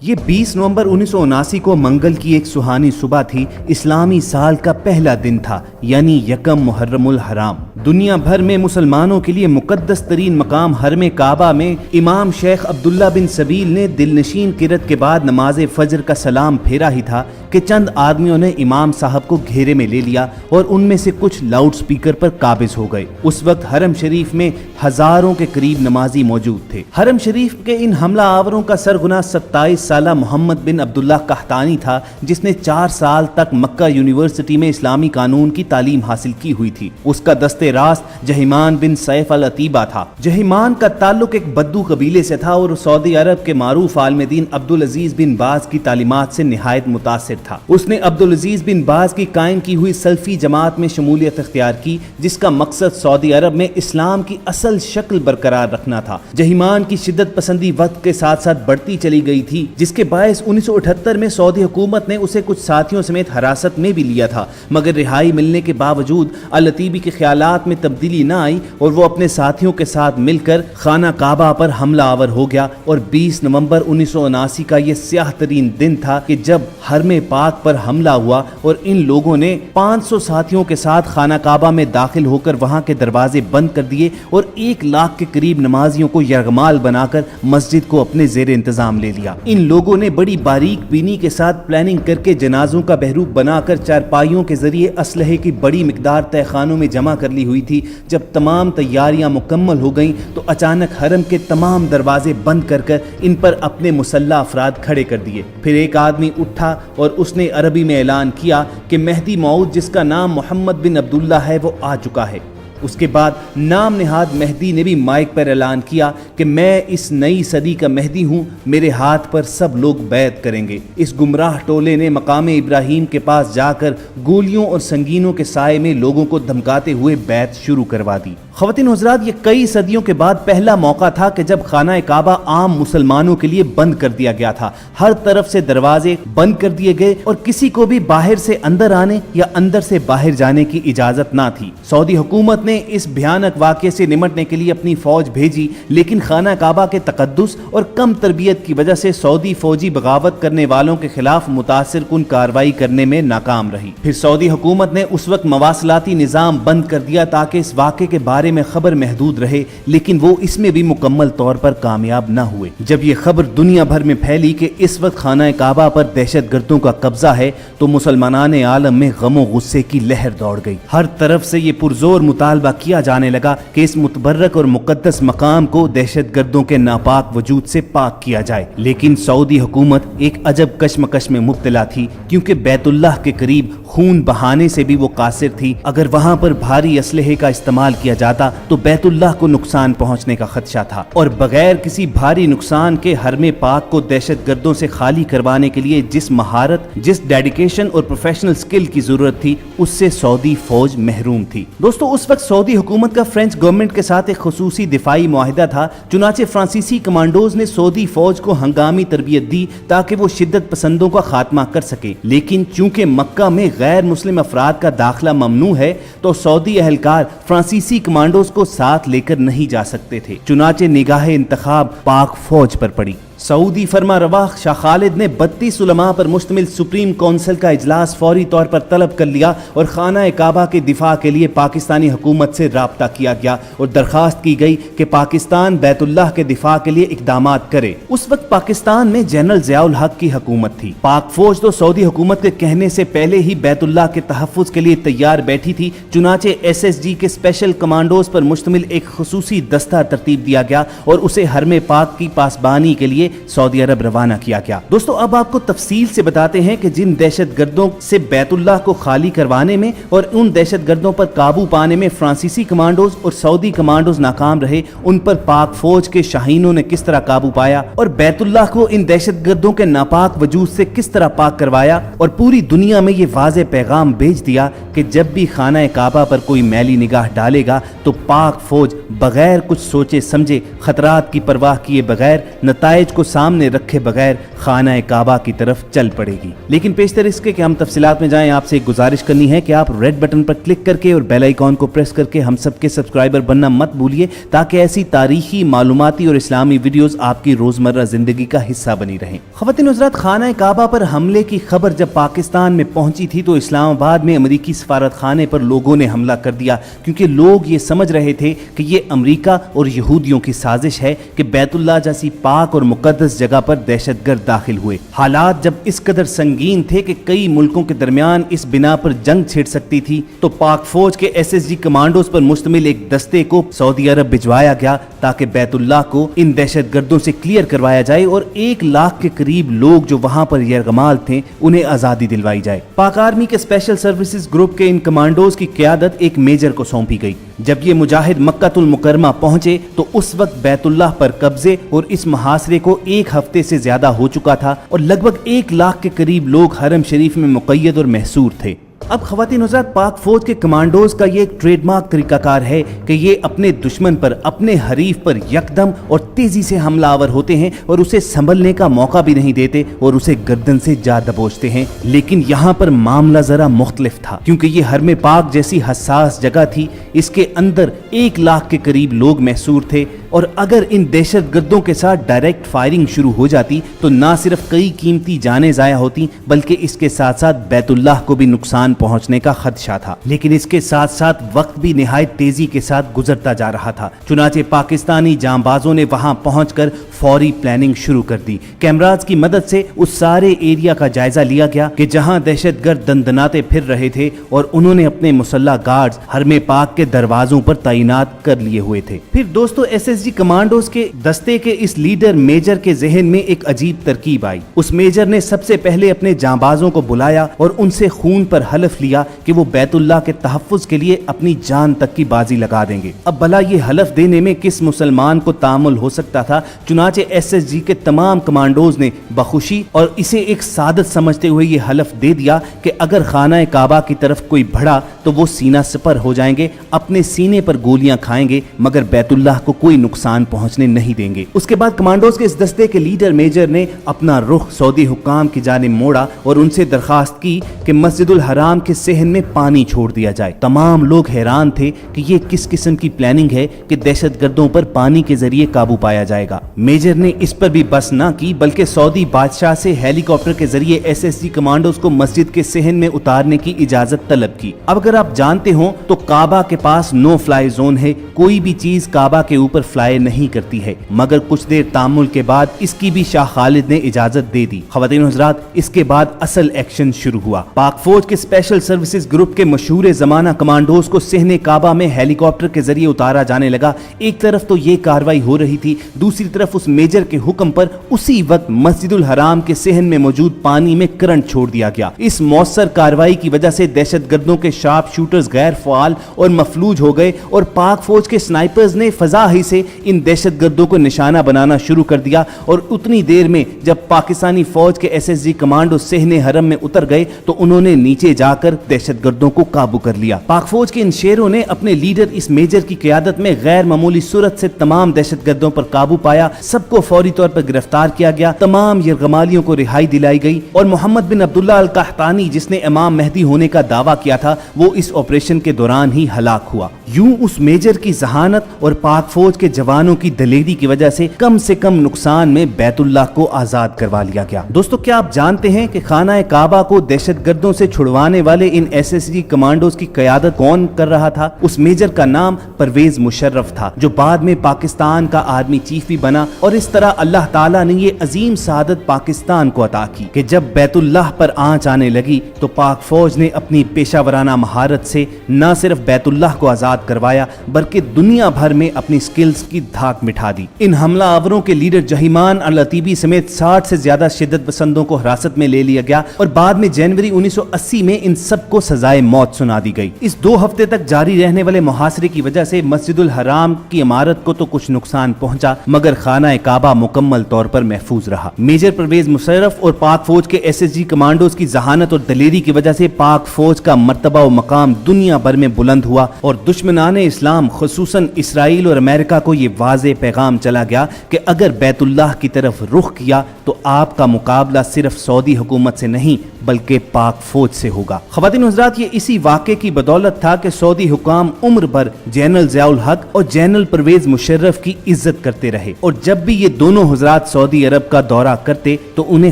یہ 20 نومبر 1979 کو منگل کی ایک سہانی صبح تھی۔ اسلامی سال کا پہلا دن تھا، یعنی یکم محرم الحرام۔ دنیا بھر میں مسلمانوں کے لیے مقدس ترین مقام حرم کعبہ میں امام شیخ عبداللہ بن سبیل نے دل نشین قرات کے بعد نماز فجر کا سلام پھیرا ہی تھا کہ چند آدمیوں نے امام صاحب کو گھیرے میں لے لیا اور ان میں سے کچھ لاؤڈ سپیکر پر قابض ہو گئے۔ اس وقت حرم شریف میں ہزاروں کے قریب نمازی موجود تھے۔ حرم شریف کے ان حملہ آوروں کا سرغنہ 27 سالہ محمد بن عبداللہ قحطانی تھا، جس نے 4 سال تک مکہ یونیورسٹی میں اسلامی قانون کی تعلیم حاصل کی ہوئی تھی۔ اس کا دست راست جہیمان بن سیف العتیبہ تھا۔ جہیمان کا تعلق ایک بدو قبیلے سے تھا اور سعودی عرب کے معروف عالم دین عبدالعزیز بن باز کی تعلیمات سے نہایت متاثر تھا۔ اس نے عبدالعزیز بن باز کی قائم کی ہوئی سلفی جماعت میں شمولیت اختیار کی، جس کا مقصد سعودی عرب میں اسلام کی اصل شکل برقرار رکھنا تھا۔ جہیمان کی شدت پسندی وقت کے ساتھ ساتھ بڑھتی چلی گئی تھی، جس کے باعث 1978 میں سعودی حکومت نے اسے کچھ ساتھیوں سمیت حراست میں بھی لیا تھا، مگر رہائی ملنے کے باوجود العتیبی کے خیالات میں تبدیلی نہ آئی اور وہ اپنے ساتھیوں کے ساتھ مل کر خانہ کعبہ پر حملہ آور ہو گیا۔ اور 20 نومبر 1979 کا یہ سیاہ ترین دن تھا کہ جب حرم پاک پر حملہ ہوا اور ان لوگوں نے 500 ساتھیوں کے ساتھ خانہ کعبہ میں داخل ہو کر وہاں کے دروازے بند کر دیے اور 1 لاکھ کے قریب نمازیوں کو یرغمال بنا کر مسجد کو اپنے زیر انتظام لے لیا۔ ان لوگوں نے بڑی باریک بینی کے ساتھ پلاننگ کر کے جنازوں کا بہروپ بنا کر چارپائیوں کے ذریعے اسلحے کی بڑی مقدار تہہ خانوں میں جمع کر لی ہوئی تھی۔ جب تمام تیاریاں مکمل ہو گئیں تو اچانک حرم کے تمام دروازے بند کر کر ان پر اپنے مسلح افراد کھڑے کر دیے۔ پھر ایک آدمی اٹھا اور اس نے عربی میں اعلان کیا کہ مہدی موعود، جس کا نام محمد بن عبداللہ ہے، وہ آ چکا ہے۔ اس کے بعد نام نہاد مہدی نے بھی مائک پر اعلان کیا کہ میں اس نئی صدی کا مہدی ہوں، میرے ہاتھ پر سب لوگ بیعت کریں گے۔ اس گمراہ ٹولے نے مقام ابراہیم کے پاس جا کر گولیوں اور سنگینوں کے سائے میں لوگوں کو دھمکاتے ہوئے بیعت شروع کروا دی۔ خواتین حضرات، یہ کئی صدیوں کے بعد پہلا موقع تھا کہ جب خانہ کعبہ عام مسلمانوں کے لیے بند کر دیا گیا تھا۔ ہر طرف سے دروازے بند کر دیے گئے اور کسی کو بھی باہر سے اندر آنے یا اندر سے باہر جانے کی اجازت نہ تھی۔ سعودی حکومت نے اس بھیانک واقعے سے نمٹنے کے لیے اپنی فوج بھیجی، لیکن خانہ کعبہ کے تقدس اور کم تربیت کی وجہ سے سعودی فوجی بغاوت کرنے والوں کے خلاف متاثر کن کارروائی کرنے میں ناکام رہی۔ پھر سعودی حکومت نے اس وقت مواصلاتی نظام بند کر دیا تاکہ اس واقعے کے بارے میں خبر محدود رہے، لیکن وہ اس میں بھی مکمل طور پر کامیاب نہ ہوئے۔ جب یہ خبر دنیا بھر میں پھیلی کہ اس وقت خانہ کعبہ پر دہشت گردوں کا قبضہ ہے تو مسلمانان عالم میں غم و غصے کی لہر دوڑ گئی۔ ہر طرف سے یہ پرزور مطالبہ کیا جانے لگا کہ اس متبرک اور مقدس مقام کو دہشت گردوں کے ناپاک وجود سے پاک کیا جائے، لیکن سعودی حکومت ایک عجب کشمکش میں مبتلا تھی، کیونکہ بیت اللہ کے قریب خون بہانے سے بھی وہ قاصر تھی۔ اگر وہاں پر بھاری اسلحے کا استعمال کیا جاتا تو بیت اللہ کو نقصان پہنچنے کا خدشہ تھا، اور بغیر کسی بھاری نقصان کے حرم پاک کو دہشت گردوں سے خالی کروانے کے لیے جس مہارت، جس ڈیڈیکیشن اور پروفیشنل سکل کی ضرورت تھی، اس سے سعودی فوج محروم تھی۔ دوستو، اس وقت سعودی حکومت کا فرینچ گورنمنٹ کے ساتھ ایک خصوصی دفاعی معاہدہ تھا، چنانچہ فرانسیسی کمانڈوز نے سعودی فوج کو ہنگامی تربیت دی تاکہ وہ شدت پسندوں کا خاتمہ کر سکے، لیکن چونکہ مکہ میں غیر مسلم افراد کا داخلہ ممنوع ہے تو سعودی اہلکار فرانسیسی کمانڈوز کو ساتھ لے کر نہیں جا سکتے تھے، چنانچہ نگاہ انتخاب پاک فوج پر پڑی۔ سعودی فرما روا شاہ خالد نے 32 علماء پر مشتمل سپریم کونسل کا اجلاس فوری طور پر طلب کر لیا اور خانہ کعبہ کے دفاع کے لیے پاکستانی حکومت سے رابطہ کیا گیا اور درخواست کی گئی کہ پاکستان بیت اللہ کے دفاع کے لیے اقدامات کرے۔ اس وقت پاکستان میں جنرل ضیاء الحق کی حکومت تھی۔ پاک فوج تو سعودی حکومت کے کہنے سے پہلے ہی بیت اللہ کے تحفظ کے لیے تیار بیٹھی تھی، چنانچہ SSG کے اسپیشل کمانڈوز پر مشتمل ایک خصوصی دستہ ترتیب دیا گیا اور اسے حرم پاک کی پاسبانی کے لیے سعودی عرب روانہ کیا گیا۔ دوستو، اب آپ کو تفصیل سے بتاتے ہیں کہ جن دہشت گردوں سے بیت اللہ کو خالی کروانے میں اور ان دہشت گردوں پر قابو پانے میں فرانسیسی کمانڈوز اور سعودی کمانڈوز ناکام رہے، ان پر پاک فوج کے شاہینوں نے کس طرح قابو پایا اور بیت اللہ کو ان دہشت گردوں کے ناپاک وجود سے کس طرح پاک کروایا، اور پوری دنیا میں یہ واضح پیغام بھیج دیا کہ جب بھی خانہ کعبہ پر کوئی میلی نگاہ ڈالے گا تو پاک فوج بغیر کچھ سوچے سمجھے، خطرات کی پرواہ کیے بغیر، نتائج کو کو سامنے رکھے بغیر خانہ کعبہ کی طرف چل پڑے گی۔ لیکن پیشتر اس کے کہ ہم تفصیلات میں جائیں، آپ سے ایک گزارش کرنی ہے کہ آپ ریڈ بٹن پر کلک کر کے اور بیل آئیکن کو پریس کر کے ہم سب کے سبسکرائبر بننا مت بھولیے، تاکہ ایسی تاریخی، معلوماتی اور اسلامی ویڈیوز آپ کی روزمرہ زندگی کا حصہ بنی رہیں۔ خواتین و حضرات، خانہ کعبہ پر حملے کی خبر جب پاکستان میں پہنچی تھی تو اسلام آباد میں امریکی سفارت خانے پر لوگوں نے حملہ کر دیا، کیونکہ لوگ یہ سمجھ رہے تھے کہ یہ امریکہ اور یہودیوں کی سازش ہے کہ بیت اللہ جیسی پاک اور مقدس جگہ پر دہشت گرد داخل ہوئے۔ حالات جب اس قدر سنگین تھے کہ کئی ملکوں کے درمیان اس بنا پر جنگ چھڑ سکتی تھی، تو پاک فوج کے SSG کمانڈوز پر مشتمل ایک دستے کو سعودی عرب بھجوایا گیا تاکہ بیت اللہ کو ان دہشت گردوں سے کلیئر کروایا جائے اور 1 لاکھ کے قریب لوگ جو وہاں پر یرغمال تھے انہیں آزادی دلوائی جائے۔ پاک آرمی کے اسپیشل سروسز گروپ کے ان کمانڈوز کی قیادت ایک میجر کو سونپی گئی۔ جب یہ مجاہد مکہ المکرمہ پہنچے تو اس وقت بیت اللہ پر قبضے اور اس محاصرے کو 1 ہفتے سے زیادہ ہو چکا تھا اور لگ بھگ 1 لاکھ کے قریب لوگ حرم شریف میں مقید اور محصور تھے۔ اب خواتین حضرات، پاک فوج کے کمانڈوز کا یہ ایک ٹریڈ مارک طریقہ کار ہے کہ یہ اپنے دشمن پر، اپنے حریف پر یکدم اور تیزی سے حملہ آور ہوتے ہیں اور اسے سنبھلنے کا موقع بھی نہیں دیتے اور اسے گردن سے جا دبوچتے ہیں۔ لیکن یہاں پر معاملہ ذرا مختلف تھا، کیونکہ یہ حرم پاک جیسی حساس جگہ تھی، اس کے اندر 1 لاکھ کے قریب لوگ محصور تھے، اور اگر ان دہشت گردوں کے ساتھ ڈائریکٹ فائرنگ شروع ہو جاتی تو نہ صرف کئی قیمتی جانیں ضائع ہوتی بلکہ اس کے ساتھ ساتھ بیت اللہ کو بھی نقصان پہنچنے کا خدشہ تھا۔ لیکن اس کے ساتھ ساتھ وقت بھی نہایت تیزی کے ساتھ گزرتا جا رہا تھا، چنانچہ پاکستانی جانبازوں نے وہاں پہنچ کر فوری پلاننگ شروع کر دی۔ کیمراز کی مدد سے اس سارے ایریا کا جائزہ لیا گیا کہ جہاں دہشت گرد دندناتے پھر رہے تھے، اور انہوں نے اپنے مسلح گارڈز حرم پاک کے دروازوں پر تعینات کر لیے ہوئے تھے۔ پھر دوستو، SSG کمانڈوز کے دستے کے اس لیڈر میجر کے ذہن میں ایک عجیب ترکیب آئی۔ اس میجر نے سب سے پہلے اپنے جانبازوں کو بلایا اور ان سے خون پر حلف لیا کہ وہ بیت اللہ کے تحفظ کے لیے اپنی جان تک کی بازی لگا دیں گے۔ اب بھلا یہ حلف دینے میں کس مسلمان کو تامل ہو سکتا تھا؟ چنانچہ SSG کے تمام کمانڈوز نے بخوشی اور اسے ایک سعادت سمجھتے ہوئے یہ حلف دے دیا کہ اگر خانہ کعبہ کی طرف کوئی بڑھا تو وہ سینہ سپر ہو جائیں گے، اپنے سینے پر گولیاں کھائیں گے، مگر بیت اللہ کو کوئی نقصان پہنچنے نہیں دیں گے۔ اس کے بعد کمانڈوز کے اس دستے کے لیڈر میجر نے اپنا رخ سعودی حکام کی جانب موڑا اور ان سے درخواست کی کہ مسجد الحرام کے صحن میں پانی چھوڑ دیا جائے۔ تمام لوگ حیران تھے کہ یہ کس قسم کی پلاننگ ہے کہ دہشت گردوں پر پانی کے ذریعے قابو پایا جائے گا۔ میجر نے اس پر بھی بس نہ کی بلکہ سعودی بادشاہ سے ہیلی کاپٹر کے ذریعے SSG کمانڈوز کو مسجد کے صحن میں اتارنے کی اجازت طلب کی۔ اب اگر آپ جانتے ہوں تو کعبہ کے پاس نو فلائی زون ہے، کوئی بھی چیز کعبہ کے اوپر فلائی نہیں کرتی ہے، مگر کچھ دیر تامل کے بعد اس کی بھی شاہ خالد نے اجازت دے دی۔ خواتین و حضرات، اس کے بعد اصل ایکشن شروع ہوا۔ پاک فوج کے اسپیشل سروسز گروپ کے مشہور زمانہ کمانڈوز کو صحن کعبہ میں ہیلی کاپٹر کے ذریعے اتارا جانے لگا۔ ایک طرف تو یہ کاروائی ہو رہی تھی، دوسری طرف اس میجر کے حکم پر اسی وقت مسجد الحرام کے صحن میں موجود پانی میں کرنٹ چھوڑ دیا گیا۔ اس مؤثر کاروائی کی وجہ سے دہشت گردوں کے شارپ شوٹرز غیر فعال اور مفلوج ہو گئے اور پاک فوج کے سنائپرز نے فضا ہی سے ان دہشت گردوں کو نشانہ بنانا شروع کر دیا، اور اتنی دیر میں جب پاکستانی فوج کے SSG کمانڈو صحن حرم میں اتر گئے تو انہوں نے نیچے جا کر دہشت گردوں کو قابو کر لیا۔ پاک فوج کے ان شیروں نے اپنے لیڈر اس میجر کی قیادت میں غیر معمولی صورت سے تمام دہشت گردوں پر قابو پایا، سب کو فوری طور پر گرفتار کیا گیا، تمام یرغمالیوں کو رہائی دلائی گئی، اور محمد بن عبداللہ القحطانی جس نے امام مہدی ہونے کا دعویٰ کیا تھا وہ اس آپریشن کے دوران ہی ہلاک ہوا۔ یوں اس میجر کی ذہانت اور پاک فوج کے جوانوں کی دلیری کی وجہ سے کم نقصان میں بیت اللہ کو آزاد کروا لیا گیا۔ دوستو، کیا آپ جانتے ہیں کہ خانہ کعبہ کو دہشت گردوں سے چھڑوانے والے ان SSG کمانڈوز کی قیادت کون کر رہا تھا؟ اس میجر کا نام پرویز مشرف تھا، جو بعد میں پاکستان کا آرمی چیف بھی بنا، اور اس طرح اللہ تعالیٰ نے یہ عظیم سعادت پاکستان کو عطا کی کہ جب بیت اللہ پر آنچ آنے لگی تو پاک فوج نے اپنی پیشہ ورانہ مہارت سے نہ صرف بیت اللہ کو آزاد کروایا بلکہ دنیا بھر میں اپنی سکلز کی دھاک مٹھا دی۔ ان حملہ آوروں کے لیڈر جہیمان العتیبی سمیت 60 سے زیادہ شدت پسندوں کو حراست میں لے لیا گیا اور بعد میں جنوری 1980 میں ان سب کو سزائے موت سنا دی گئی۔ اس 2 ہفتے تک جاری رہنے والے محاصرے کی وجہ سے مسجد الحرام کی عمارت کو تو کچھ نقصان پہنچا، مگر خانہ خانہ کعبہ مکمل طور پر محفوظ رہا۔ میجر پرویز مشرف اور پاک فوج کے SSG کمانڈوز کی ذہانت اور دلیری کی وجہ سے پاک فوج کا مرتبہ و مقام دنیا بھر میں بلند ہوا اور دشمنان اسلام خصوصاً اسرائیل اور امریکہ کو یہ واضح پیغام چلا گیا کہ اگر بیت اللہ کی طرف رخ کیا تو آپ کا مقابلہ صرف سعودی حکومت سے نہیں بلکہ پاک فوج سے ہوگا۔ خواتین و حضرات، یہ اسی واقعے کی بدولت تھا کہ سعودی حکام عمر بھر جنرل ضیاء الحق اور جنرل پرویز مشرف کی عزت کرتے رہے، اور جب بھی یہ دونوں حضرات سعودی عرب کا دورہ کرتے تو انہیں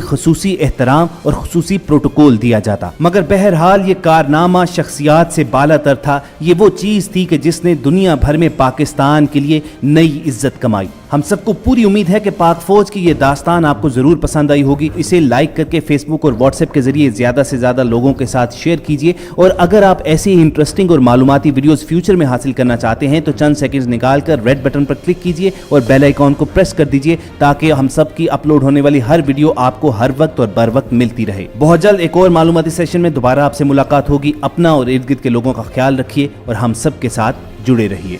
خصوصی احترام اور خصوصی پروٹوکول دیا جاتا۔ مگر بہرحال یہ کارنامہ شخصیات سے بالا تر تھا، یہ وہ چیز تھی کہ جس نے دنیا بھر میں پاکستان کے لیے نئی عزت کمائی۔ ہم سب کو پوری امید ہے کہ پاک فوج کی یہ داستان آپ کو ضرور پسند آئی ہوگی۔ اسے لائک کر کے فیس بک اور واٹس ایپ کے ذریعے زیادہ سے زیادہ لوگوں کے ساتھ شیئر کیجیے، اور اگر آپ ایسے ہی انٹرسٹنگ اور معلوماتی ویڈیوز فیوچر میں حاصل کرنا چاہتے ہیں تو چند سیکنڈز نکال کر ریڈ بٹن پر کلک کیجیے اور بیل آئیکن کو پریس کر دیجیے تاکہ ہم سب کی اپلوڈ ہونے والی ہر ویڈیو آپ کو ہر وقت اور بر وقت ملتی رہے۔ بہت جلد ایک اور معلوماتی سیشن میں دوبارہ آپ سے ملاقات ہوگی۔ اپنا اور ارد گرد کے لوگوں کا خیال رکھیے اور ہم سب کے ساتھ جڑے رہیے۔